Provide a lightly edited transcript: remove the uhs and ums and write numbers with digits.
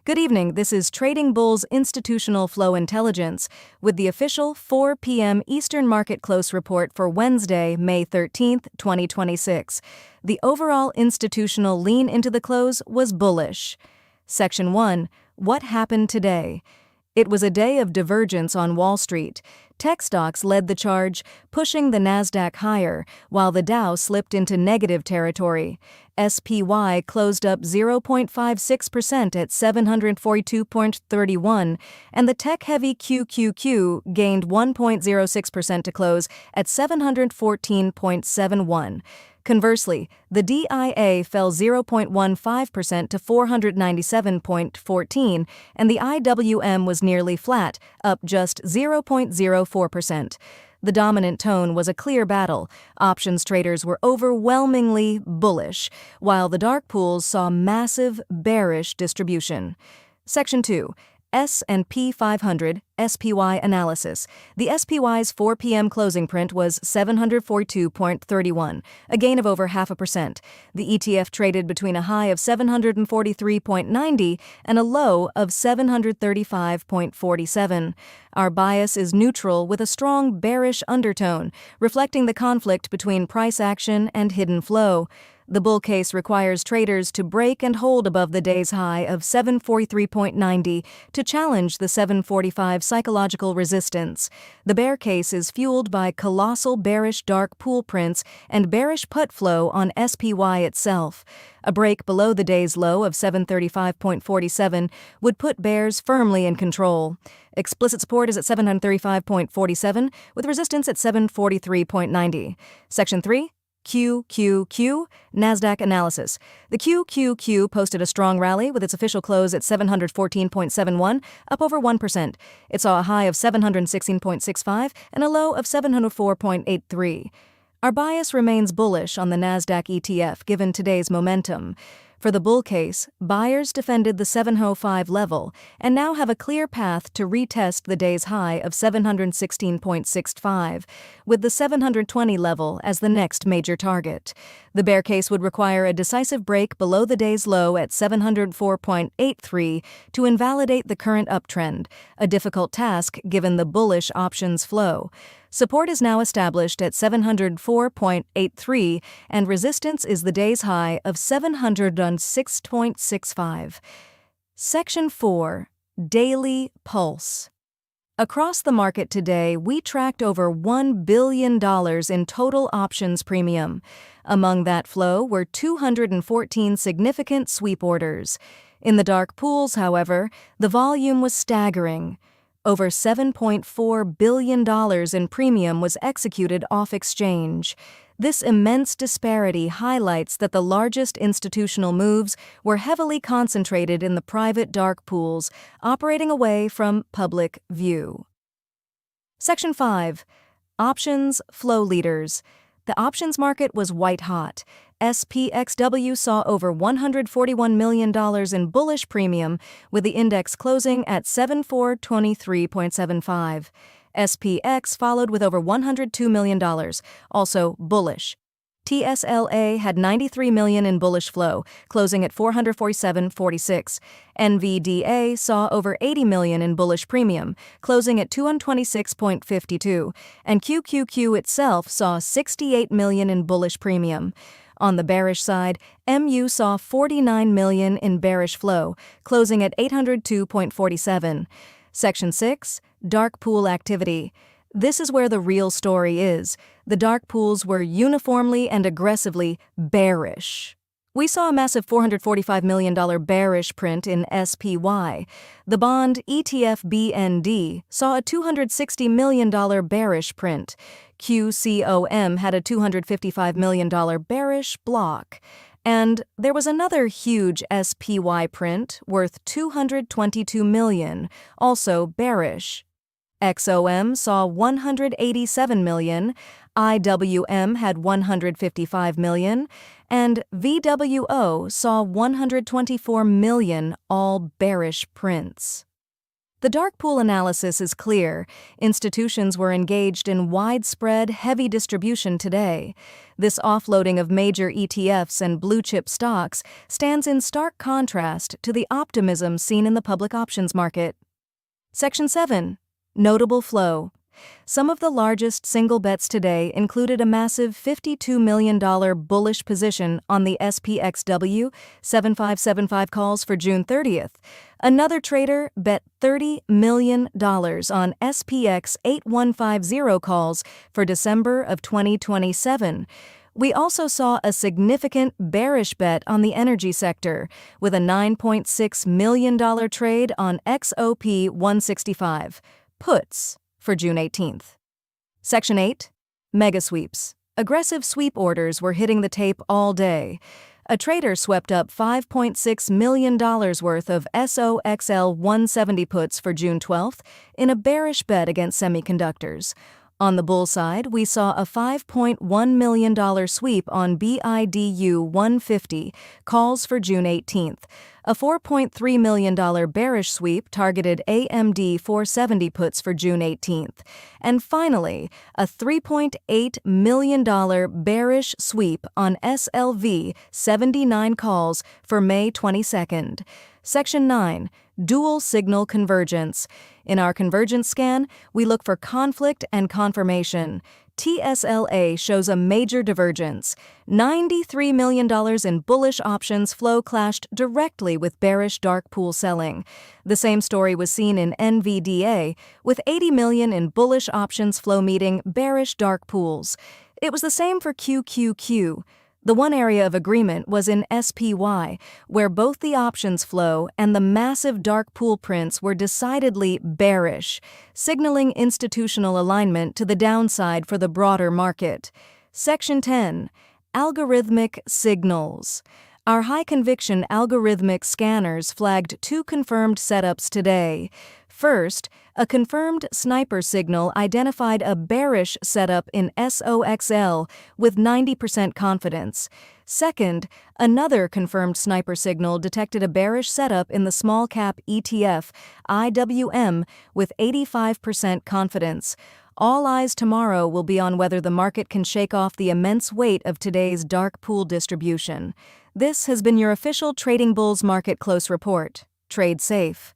Good evening, this is Trading Bull's Institutional Flow Intelligence with the official 4 p.m. Eastern Market Close report for Wednesday, May 13, 2026. The overall institutional lean into the close was bullish. Section 1. What happened today? It was a day of divergence on Wall Street. Tech stocks led the charge, pushing the Nasdaq higher, while the Dow slipped into negative territory. SPY closed up 0.56% at 742.31, and the tech-heavy QQQ gained 1.06% to close at 714.71. Conversely, the DIA fell 0.15% to 497.14, and the IWM was nearly flat, up just 0.04%. The dominant tone was a clear battle. Options traders were overwhelmingly bullish, while the dark pools saw massive bearish distribution. Section 2. S&P 500 SPY analysis. The SPY's 4 p.m. closing print was 742.31, a gain of over 0.5%. The ETF traded between a high of 743.90 and a low of 735.47. Our bias is neutral with a strong bearish undertone, reflecting the conflict between price action and hidden flow. The bull case requires traders to break and hold above the day's high of 743.90 to challenge the 745 psychological resistance. The bear case is fueled by colossal bearish dark pool prints and bearish put flow on SPY itself. A break below the day's low of 735.47 would put bears firmly in control. Explicit support is at 735.47 with resistance at 743.90. Section 3. QQQ Nasdaq analysis. The QQQ posted a strong rally with its official close at 714.71, up over 1%. It saw a high of 716.65 and a low of 704.83. Our bias remains bullish on the Nasdaq ETF given today's momentum. For the bull case, buyers defended the 705 level and now have a clear path to retest the day's high of 716.65, with the 720 level as the next major target. The bear case would require a decisive break below the day's low at 704.83 to invalidate the current uptrend, a difficult task given the bullish options flow. Support is now established at 704.83, and resistance is the day's high of 706.65. Section 4. Daily Pulse. Across the market today, we tracked over $1 billion in total options premium. Among that flow were 214 significant sweep orders. In the dark pools, however, the volume was staggering. Over $7.4 billion in premium was executed off-exchange. This immense disparity highlights that the largest institutional moves were heavily concentrated in the private dark pools, operating away from public view. Section 5. Options Flow Leaders. The options market was white-hot. SPXW saw over $141 million in bullish premium, with the index closing at 7423.75. SPX followed with over $102 million, also bullish. TSLA had $93 million in bullish flow, closing at 447.46. NVDA saw over $80 million in bullish premium, closing at 226.52, and QQQ itself saw $68 million in bullish premium. On the bearish side, MU saw $49 million in bearish flow, closing at 802.47. Section 6. Dark Pool Activity. This is where the real story is. The dark pools were uniformly and aggressively bearish. We saw a massive $445 million bearish print in SPY. The bond ETF BND saw a $260 million bearish print. QCOM had a $255 million bearish block. And there was another huge SPY print worth $222 million, also bearish. XOM saw $187 million, IWM had $155 million, and VWO saw $124 million, all bearish prints. The dark pool analysis is clear. Institutions were engaged in widespread, heavy distribution today. This offloading of major ETFs and blue-chip stocks stands in stark contrast to the optimism seen in the public options market. Section 7. Notable flow. Some of the largest single bets today included a massive $52 million bullish position on the SPXW 7575 calls for June 30th. Another trader bet $30 million on SPX 8150 calls for December of 2027. We also saw a significant bearish bet on the energy sector, with a $9.6 million trade on XOP 165 puts for June 18th. Section 8. Mega sweeps. Aggressive sweep orders were hitting the tape all day. A trader swept up $5.6 million worth of SOXL 170 puts for June 12th in a bearish bet against semiconductors. On the bull side, we saw a $5.1 million sweep on BIDU 150 calls for June 18th. A $4.3 million bearish sweep targeted AMD 470 puts for June 18th. And finally, a $3.8 million bearish sweep on SLV 79 calls for May 22nd. Section 9. Dual signal convergence. In our convergence scan, we look for conflict and confirmation. TSLA shows a major divergence. $93 million in bullish options flow clashed directly with bearish dark pool selling. The same story was seen in NVDA, with $80 million in bullish options flow meeting bearish dark pools. It was the same for QQQ. The one area of agreement was in SPY, where both the options flow and the massive dark pool prints were decidedly bearish, signaling institutional alignment to the downside for the broader market. Section 10. Algorithmic signals. Our high-conviction algorithmic scanners flagged two confirmed setups today. First, a confirmed sniper signal identified a bearish setup in SOXL with 90% confidence. Second, another confirmed sniper signal detected a bearish setup in the small-cap ETF IWM with 85% confidence. All eyes tomorrow will be on whether the market can shake off the immense weight of today's dark pool distribution. This has been your official Trading Bulls Market Close Report. Trade safe.